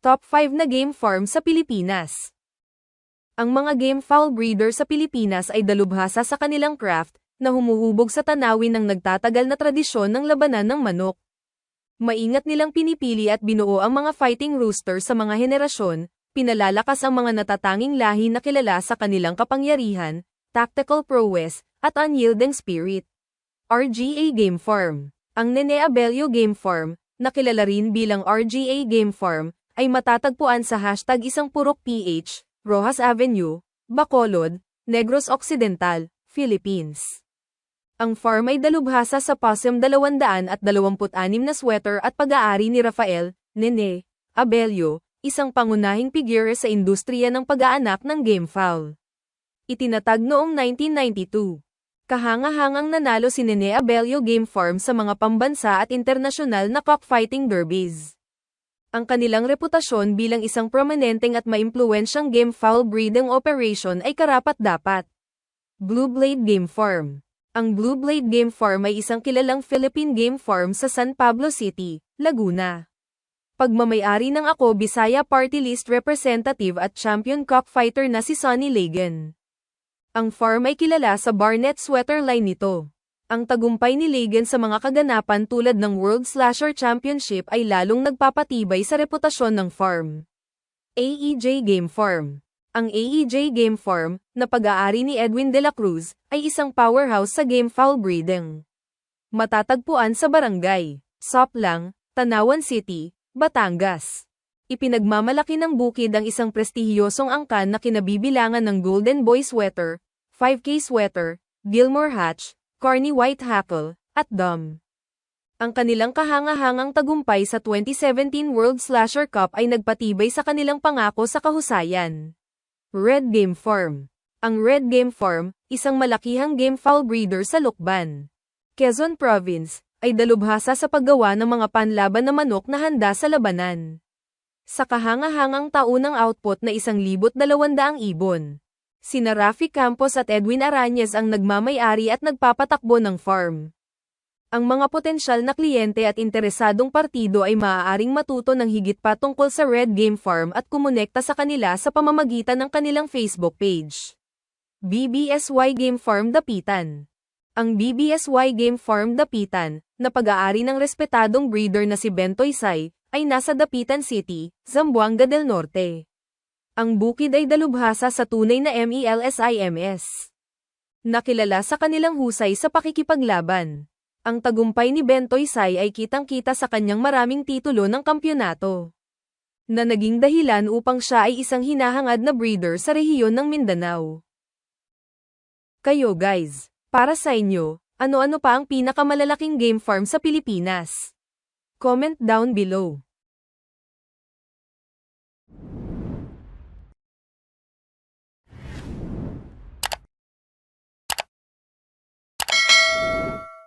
Top 5 na game farm sa Pilipinas. Ang mga game fowl breeder sa Pilipinas ay dalubhasa sa kanilang craft, na humuhubog sa tanawin ng nagtatagal na tradisyon ng labanan ng manok. Maingat nilang pinipili at binuo ang mga fighting rooster sa mga henerasyon, pinalalakas ang mga natatanging lahi na kilala sa kanilang kapangyarihan, tactical prowess, at unyielding spirit. RGA Game Farm. Ang Nene Abelio Game Farm, na kilala rin bilang RGA Game Farm, ay matatagpuan sa #isangpurok.ph, Rojas Avenue, Bacolod, Negros Occidental, Philippines. Ang farm ay dalubhasa sa possum 226 na sweater at pag-aari ni Rafael, Nene, Abelio, isang pangunahing figure sa industriya ng pag-aanak ng game fowl. Itinatag noong 1992. Kahanga-hangang nanalo si Nene Abelio Game Farm sa mga pambansa at internasyonal na cockfighting derbies. Ang kanilang reputasyon bilang isang prominenteng at maimpluwensyang game fowl breeding operation ay karapat-dapat. Blue Blade Game Farm. Ang Blue Blade Game Farm ay isang kilalang Philippine game farm sa San Pablo City, Laguna. Pagmamay-ari ng Ako Bisaya Party List Representative at champion cockfighter na si Sonny Lagan. Ang farm ay kilala sa Barnett Sweater line nito. Ang tagumpay ni Lagan sa mga kaganapan tulad ng World Slasher Championship ay lalong nagpapatibay sa reputasyon ng farm. AEJ Game Farm. Ang AEJ Game Farm, na pag-aari ni Edwin de la Cruz, ay isang powerhouse sa game fowl breeding. Matatagpuan sa Barangay Soplang, Tanawan City, Batangas. Ipinagmamalaki ng bukid ang isang prestihiyosong angkan na kinabibilangan ng Golden Boy Sweater, 5K Sweater, Gilmore Hatch, Corny White Hackle, at Dom. Ang kanilang kahanga-hangang tagumpay sa 2017 World Slasher Cup ay nagpatibay sa kanilang pangako sa kahusayan. Red Game Farm. Ang Red Game Farm, isang malakihang game fowl breeder sa Lucban, Quezon Province, ay dalubhasa sa paggawa ng mga panlaban na manok na handa sa labanan. Sa kahanga-hangang taunang output na 1,200 ibon. Sina Rafi Campos at Edwin Arañez ang nagmamay-ari at nagpapatakbo ng farm. Ang mga potensyal na kliyente at interesadong partido ay maaaring matuto ng higit pa tungkol sa Red Game Farm at kumonekta sa kanila sa pamamagitan ng kanilang Facebook page. BBSY Game Farm Dapitan. Ang BBSY Game Farm Dapitan, na pag-aari ng respetadong breeder na si Bentoy Say, ay nasa Dapitan City, Zamboanga del Norte. Ang bukid ay dalubhasa sa tunay na MELSIMS. Nakilala sa kanilang husay sa pakikipaglaban. Ang tagumpay ni Bentoy Say ay kitang-kita sa kanyang maraming titulo ng kampyonato, na naging dahilan upang siya ay isang hinahangad na breeder sa rehiyon ng Mindanao. Kayo guys, para sa inyo, ano-ano pa ang pinakamalalaking game farm sa Pilipinas? Comment down below.